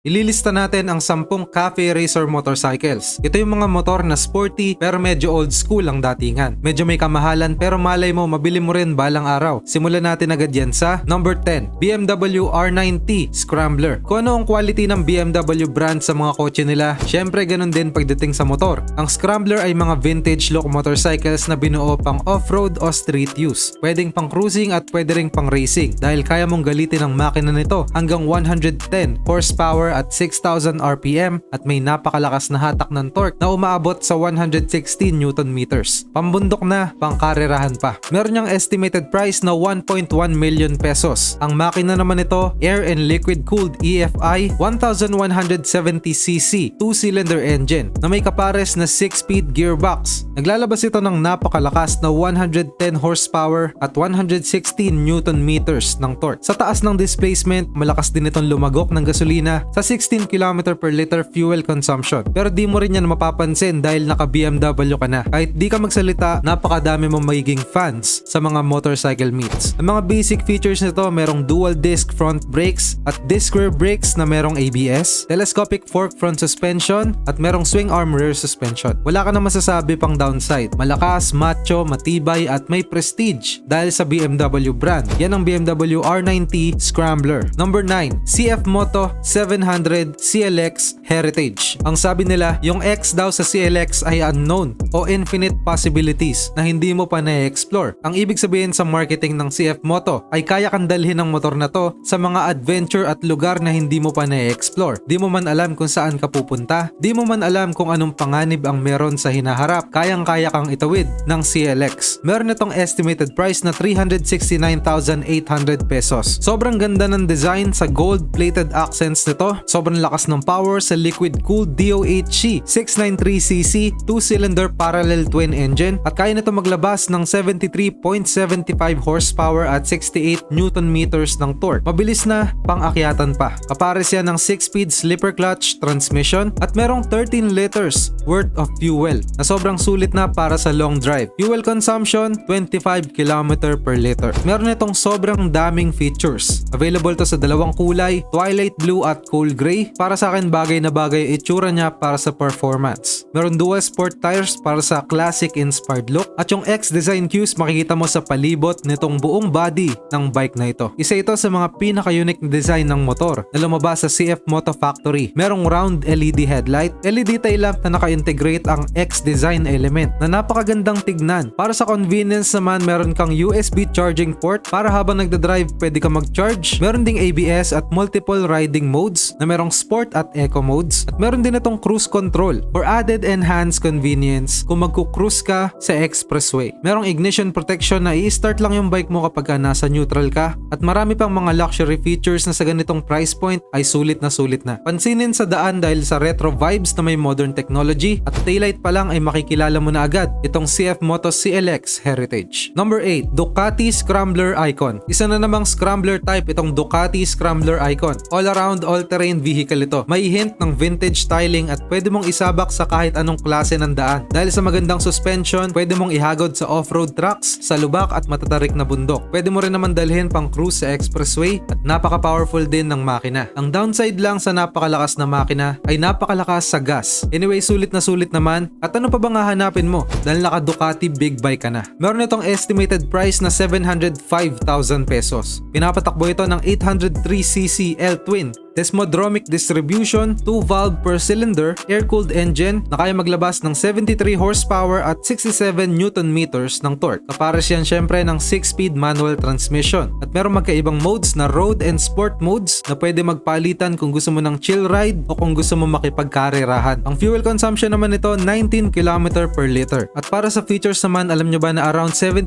Ililista natin ang 10 cafe racer motorcycles. Ito yung mga motor na sporty pero medyo old school ang datingan. Medyo may kamahalan pero malay mo mabili mo rin balang araw. Simulan natin agad yan sa number 10, BMW R9T Scrambler. Kung ano ang quality ng BMW brand sa mga kotse nila, syempre ganun din pagdating sa motor. Ang Scrambler ay mga vintage look motorcycles na binuo pang off-road o street use. Pwedeng pang cruising at pwede rin pang racing dahil kaya mong galitin ang makina nito hanggang 110 horsepower at 6,000 RPM at may napakalakas na hatak ng torque na umaabot sa 116 Newton meters. Pambundok na, pangkarerahan pa. Meron niyang estimated price na 1.1 million pesos. Ang makina naman ito, air and liquid cooled EFI 1170cc 2-cylinder engine na may kapares na 6-speed gearbox. Naglalabas ito ng napakalakas na 110 horsepower at 116 Newton meters ng torque. Sa taas ng displacement, malakas din itong lumagok ng gasolina sa 16 km per liter fuel consumption. Pero di mo rin yan mapapansin dahil naka BMW ka na. Kahit di ka magsalita, napakadami mong magiging fans sa mga motorcycle meets. Ang mga basic features nito, merong dual disc front brakes at disc rear brakes na merong ABS, telescopic fork front suspension at merong swing arm rear suspension. Wala ka na masasabi pang downside. Malakas, macho, matibay at may prestige dahil sa BMW brand. Yan ang BMW R9T Scrambler. Number 9, CF Moto 700 CLX Heritage. Ang sabi nila, yung X daw sa CLX ay unknown o infinite possibilities na hindi mo pa na-explore. Ang ibig sabihin sa marketing ng CF Moto ay kaya kang dalhin ang motor na to sa mga adventure at lugar na hindi mo pa na-explore. Di mo man alam kung saan ka pupunta, di mo man alam kung anong panganib ang meron sa hinaharap, kayang-kaya kang itawid ng CLX. Meron itong estimated price na 369,800 pesos. Sobrang ganda ng design sa gold-plated accents nito. Sobrang lakas ng power sa liquid-cooled DOHC 693cc 2-cylinder parallel twin engine at kaya nito maglabas ng 73.75 horsepower at 68 Newton meters ng torque. Mabilis na, pang-akyatan pa. Kapares yan ng 6-speed slipper clutch transmission at merong 13 liters worth of fuel na sobrang sulit na para sa long drive. Fuel consumption, 25 km per liter. Meron itong sobrang daming features. Available to sa dalawang kulay, twilight blue at coal gray. Para sa akin bagay na bagay itsura niya para sa performance. Meron dual sport tires para sa classic inspired look at yung X design cues makikita mo sa palibot nitong buong body ng bike na ito. Isa ito sa mga pinaka-unique na design ng motor na lumabas sa CF Moto Factory. Merong round LED headlight, LED tail lamp na naka-integrate ang X design element na napakagandang tignan. Para sa convenience naman, meron kang USB charging port para habang nagdadrive pwede ka mag-charge. Meron ding ABS at multiple riding modes na merong sport at eco modes at meron din itong cruise control for added enhanced convenience kung magku-cruise ka sa expressway. Merong ignition protection na i-start lang yung bike mo kapag nasa neutral ka at marami pang mga luxury features na sa ganitong price point ay sulit na sulit na. Pansinin sa daan dahil sa retro vibes na may modern technology at taillight pa lang ay makikilala mo na agad itong CF Moto CLX Heritage. Number 8, Ducati Scrambler Icon. Isa na namang Scrambler type itong Ducati Scrambler Icon. All-around, all-terrain vehicle ito. May hint ng vintage styling at pwede mong isabak sa kahit anong klase ng daan. Dahil sa magandang suspension, pwede mong ihagod sa off-road tracks, sa lubak at matatarik na bundok. Pwede mo rin naman dalhin pang cruise sa expressway at napaka-powerful din ng makina. Ang downside lang sa napakalakas na makina ay napakalakas sa gas. Anyway, sulit na sulit naman. At ano pa bang hahanapin mo? Dahil naka Ducati big bike ka na. Meron itong estimated price na 705,000 pesos. Pinapatakbo ito ng 803cc L-twin Desmodromic distribution, 2-valve per cylinder, air-cooled engine na kaya maglabas ng 73 horsepower at 67 Newton meters ng torque. Kapares yan syempre ng 6-speed manual transmission. At merong magkaibang modes na road and sport modes na pwede magpalitan kung gusto mo ng chill ride o kung gusto mo makipagkarerahan. Ang fuel consumption naman nito 19 km per liter. At para sa features naman, alam nyo ba na around 70%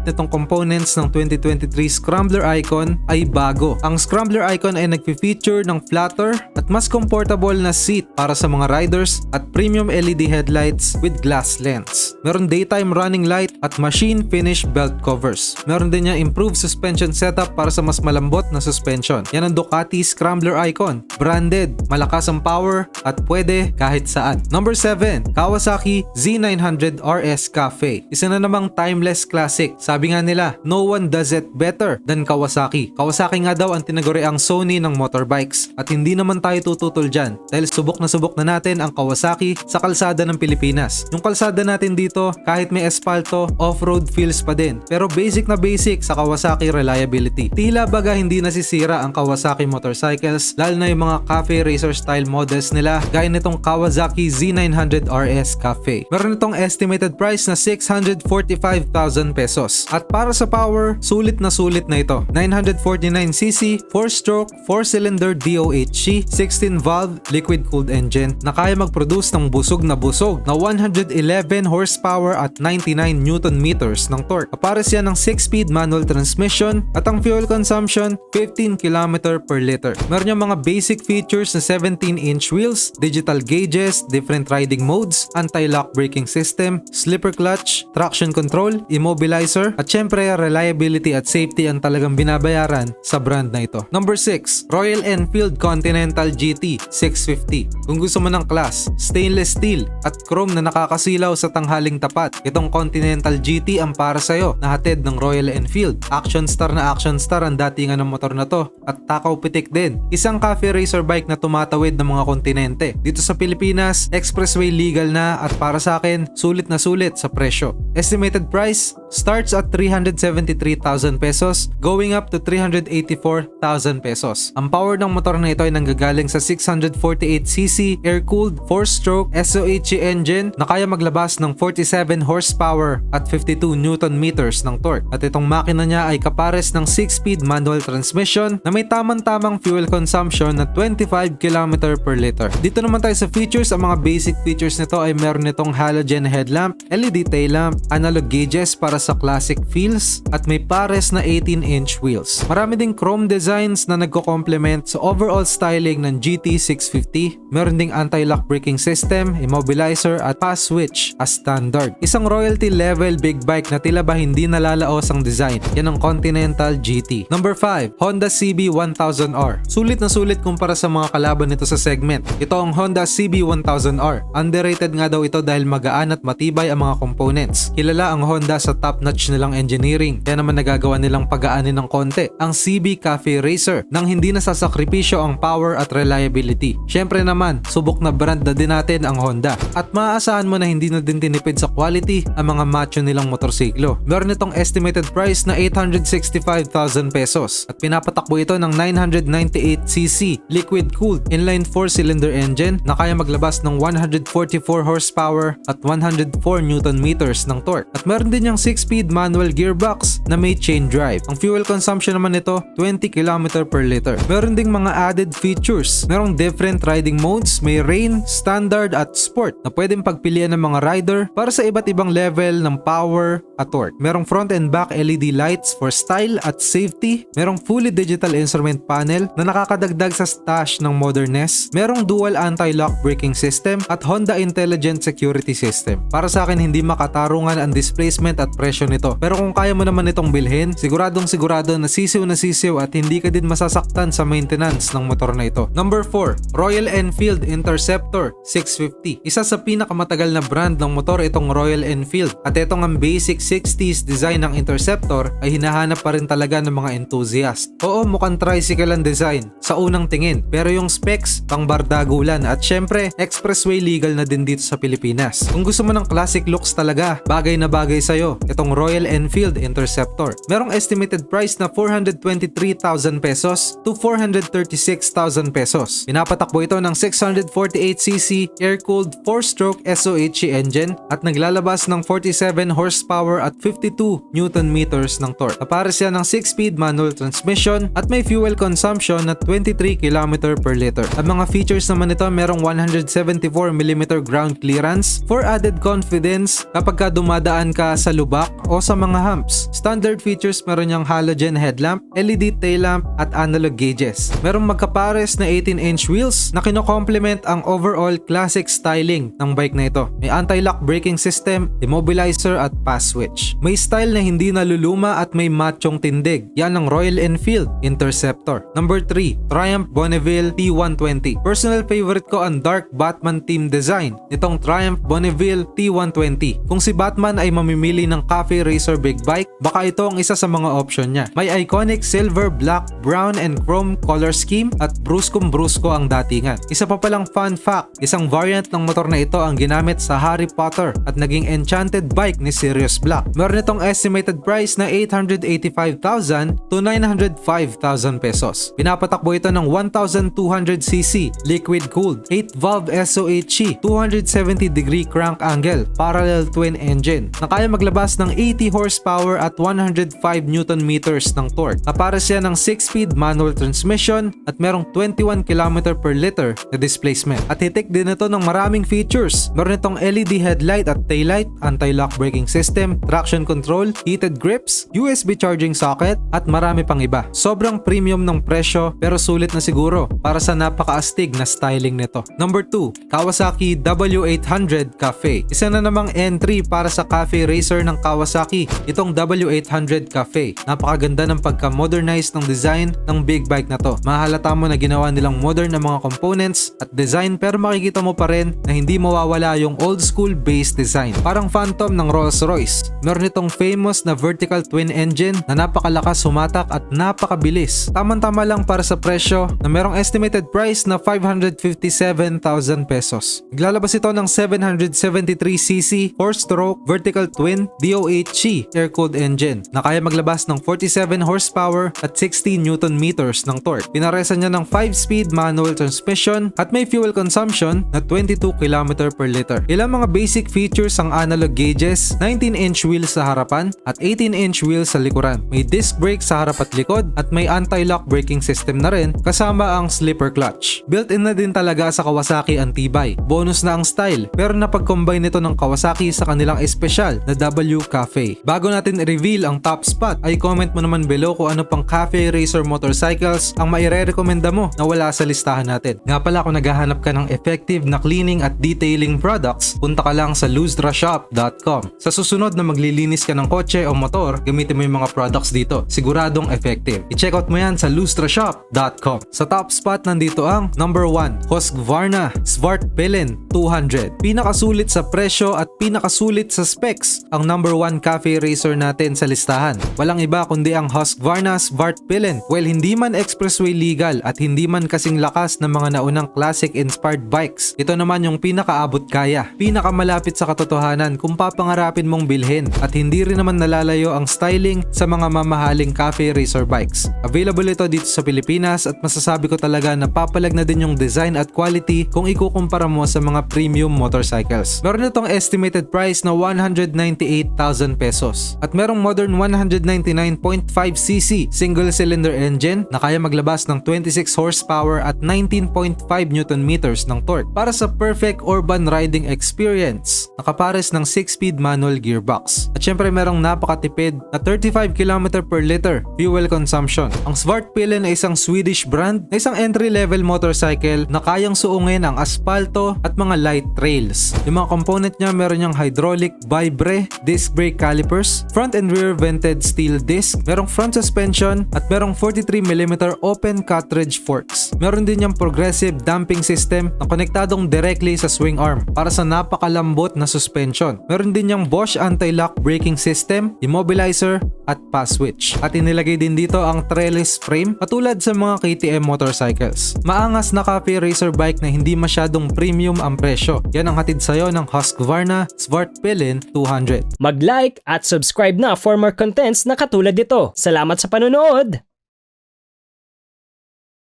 nitong components ng 2023 Scrambler Icon ay bago. Ang Scrambler Icon ay nagpi-feature ng flatter at mas comfortable na seat para sa mga riders at premium LED headlights with glass lens. Meron daytime running light at machine finish belt covers. Meron din niya improved suspension setup para sa mas malambot na suspension. Yan ang Ducati Scrambler Icon. Branded, malakas ang power at pwede kahit saan. Number 7, Kawasaki Z900 RS Cafe. Isa na namang timeless classic. Sabi nga nila, no one does it better than Kawasaki. Kawasaki nga daw ang tinaguriang Sony ng motorbike. bikes at hindi naman tayo tututol dyan dahil subok na natin ang Kawasaki sa kalsada ng Pilipinas. Yung kalsada natin dito kahit may espalto, off-road feels pa din pero basic na basic sa Kawasaki reliability. Tila baga hindi nasisira ang Kawasaki motorcycles lalo na yung mga cafe racer style models nila gaya nitong Kawasaki Z900 RS Cafe. Meron itong estimated price na 645,000 pesos. At para sa power, sulit na ito. 949cc, 4-stroke, 4-cylinder DOHC, 16-valve, liquid-cooled engine na kaya mag-produce ng busog na 111 horsepower at 99 Newton meters ng torque. Kapares yan ng 6-speed manual transmission at ang fuel consumption 15 km per liter. Meron yung mga basic features na 17-inch wheels, digital gauges, different riding modes, anti-lock braking system, slipper clutch, traction control, immobilizer, at syempre reliability at safety ang talagang binabayaran sa brand na ito. Number 6, Royal Enfield Continental GT 650. Kung gusto mo ng class, stainless steel at chrome na nakakasilaw sa tanghaling tapat, itong Continental GT ang para sa'yo na hatid ng Royal Enfield. Action star ang datingan ng motor na to at takaw pitik din. Isang cafe racer bike na tumatawid ng mga kontinente. Dito sa Pilipinas, expressway legal na at para sa akin, sulit na sulit sa presyo. Estimated price starts at 373,000 pesos going up to 384,000 pesos. Ang power ng motor na ito ay nanggagaling sa 648cc air-cooled 4-stroke SOHC engine na kaya maglabas ng 47 horsepower at 52 Newton meters ng torque. At itong makina niya ay kapares ng 6-speed manual transmission na may tamang-tamang fuel consumption na 25 km per liter. Dito naman tayo sa features. Ang mga basic features nito ay meron nitong halogen headlamp, LED tail lamp, analog gauges para sa classic feels at may pares na 18-inch wheels. Marami ding chrome designs na nagko-complement sa overall styling ng GT650. Meron ding anti-lock braking system, immobilizer at pass switch as standard. Isang royalty level big bike na tila ba hindi nalalaos ang design. Yan ang Continental GT. Number 5, Honda CB1000R. Sulit na sulit kumpara sa mga kalaban nito sa segment. Ito ang Honda CB1000R. Underrated nga daw ito dahil magaan at matibay ang mga components. Kilala ang Honda sa top-notch nilang engineering. Kaya naman nagagawa nilang pagaanin ng konti ang CB Cafe Racer nang hindi nasasakripisyo ang power at reliability. Syempre naman, subok na brand na din natin ang Honda. At maaasahan mo na hindi na din tinipid sa quality ang mga macho nilang motorsiklo. Meron itong estimated price na 865,000 pesos at pinapatakbo ito ng 998cc liquid-cooled inline 4-cylinder engine na kaya maglabas ng 144 horsepower at 104 Newton meters ng torque. At meron din yung 6-speed manual gearbox na may chain drive. Ang fuel consumption naman nito 20 km per liter. Meron ding mga added features. Merong different riding modes, may rain, standard at sport na pwedeng pagpilian ng mga rider para sa iba't ibang level ng power at torque. Merong front and back LED lights for style at safety. Merong fully digital instrument panel na nakakadagdag sa stash ng modernness. Merong dual anti-lock braking system at Honda Intelligent Security System. Para sa akin hindi makatarungan ang displacement at presyo nito. Pero kung kaya mo naman itong bilhin, siguradong sigurado na sisiw at hindi ka din masasaktan sa maintenance ng motor na ito. Number 4, Royal Enfield Interceptor 650. Isa sa pinakamatagal na brand ng motor itong Royal Enfield. At itong ang basic 60s design ng Interceptor ay hinahanap pa rin talaga ng mga enthusiast. Oo, mukhang tricycle ang design sa unang tingin. Pero yung specs, pang bardagulan at syempre, expressway legal na din dito sa Pilipinas. Kung gusto mo ng classic looks talaga, bagay na bagay sa'yo itong Royal Enfield Interceptor. Merong estimated price na 423,000 pesos to 436,000 pesos. Pinapatakbo ito ng 648cc air-cooled 4-stroke SOHC engine at naglalabas ng 47 horsepower at 52 Newton meters ng torque. Kapares yan ng 6-speed manual transmission at may fuel consumption na 23 km per liter. Ang mga features naman nito merong 174mm ground clearance for added confidence kapag ka dumadaan ka sa lubak o sa mga humps. Standard features meron yung halogen headlamp, LED tail lamp at analog gauges. Merong magkapares na 18-inch wheels na kino-complement ang overall classic styling ng bike na ito. May anti-lock braking system, immobilizer at pass switch. May style na hindi naluluma at may machong tindig. Yan ang Royal Enfield Interceptor. Number 3, Triumph Bonneville T120. Personal favorite ko ang dark Batman theme design nitong Triumph Bonneville T120. Kung si Batman ay mamimili ng cafe racer big bike, baka ito ang isa sa mga option niya. May iconic silver, black, brown and chrome color color scheme at bruskong-brusko ang datingan. Isa pa palang fun fact, isang variant ng motor na ito ang ginamit sa Harry Potter at naging enchanted bike ni Sirius Black. Meron itong estimated price na 885,000 to 905,000 pesos. Pinapatakbo ito ng 1,200cc liquid-cooled 8-valve SOHC 270-degree crank angle parallel twin engine na kaya maglabas ng 80 horsepower at 105 Newton meters ng torque. Kapara siya ng 6-speed manual transmission at merong 21 km per liter na displacement. At hitik din ito ng maraming features. Meron itong LED headlight at taillight, anti-lock braking system, traction control, heated grips, USB charging socket at marami pang iba. Sobrang premium ng presyo pero sulit na siguro para sa napakaastig na styling nito. Number 2, Kawasaki W800 Cafe. Isa na namang entry para sa cafe racer ng Kawasaki, itong W800 Cafe. Napakaganda ng pagka-modernize ng design ng big bike na to. Mahalata mo na ginawa nilang modern na mga components at design pero makikita mo pa rin na hindi mawawala yung old school base design. Parang Phantom ng Rolls-Royce. Meron itong famous na vertical twin engine na napakalakas humatak at napakabilis. Tamang-tama lang para sa presyo na merong estimated price na 557,000 pesos. Naglalabas ito ng 773cc 4-stroke vertical twin DOHC air-cooled engine na kaya maglabas ng 47 horsepower at 60 Newton meters ng torque. Pinaresa niya ng 5-speed manual transmission at may fuel consumption na 22 km per liter. Ilang mga basic features ang analog gauges, 19-inch wheels sa harapan at 18-inch wheels sa likuran. May disc brake sa harap at likod at may anti-lock braking system na rin kasama ang slipper clutch. Built-in na din talaga sa Kawasaki ang tibay. Bonus na ang style pero napag-combine nito ng Kawasaki sa kanilang espesyal na W Cafe. Bago natin i-reveal ang top spot ay comment mo naman below kung ano pang cafe racer motorcycles ang maire-recommenda mo na wala sa listahan natin. Nga pala kung naghahanap ka ng effective na cleaning at detailing products, punta ka lang sa lustrashop.com. Sa susunod na maglilinis ka ng kotse o motor, gamitin mo yung mga products dito. Siguradong effective. I-check out mo yan sa lustrashop.com. Sa top spot nandito ang number 1, Husqvarna Svartpilen 200. Pinakasulit sa presyo at pinakasulit sa specs ang number 1 cafe racer natin sa listahan. Walang iba kundi ang Husqvarna Svartpilen. Well, hindi man expressway legal at hindi man kasing lakas ng mga naunang classic inspired bikes. Ito naman yung pinakaabot kaya, pinakamalapit sa katotohanan kung papangarapin mong bilhin at hindi rin naman nalalayo ang styling sa mga mamahaling cafe racer bikes. Available ito dito sa Pilipinas at masasabi ko talaga na papalag na din yung design at quality kung ikukumpara mo sa mga premium motorcycles. Meron itong estimated price na 198,000 pesos at merong modern 199.5cc single cylinder engine na kaya maglabas ng 26 horsepower at 19.5 Newton meters ng torque para sa perfect urban riding experience. Nakapares ng 6-speed manual gearbox. At syempre merong napakatipid na 35 km per liter fuel consumption. Ang Svartpilen ay isang Swedish brand na isang entry-level motorcycle na kayang suungin ang aspalto at mga light trails. Yung mga component niya meron niyang hydraulic Vibre disc brake calipers, front and rear vented steel disc, merong front suspension at merong 43mm open cartridge forks. Meron din niyang progressive damping system na konektadong directly sa swing arm para sa napakalambot na suspension. Meron din niyang Bosch anti-lock braking system, immobilizer at pass switch. At inilagay din dito ang trellis frame katulad sa mga KTM motorcycles. Maangas na cafe racer bike na hindi masyadong premium ang presyo. Yan ang hatid sa'yo ng Husqvarna Svartpilen 200. Mag-like at subscribe na for more contents na katulad nito. Salamat sa panonood!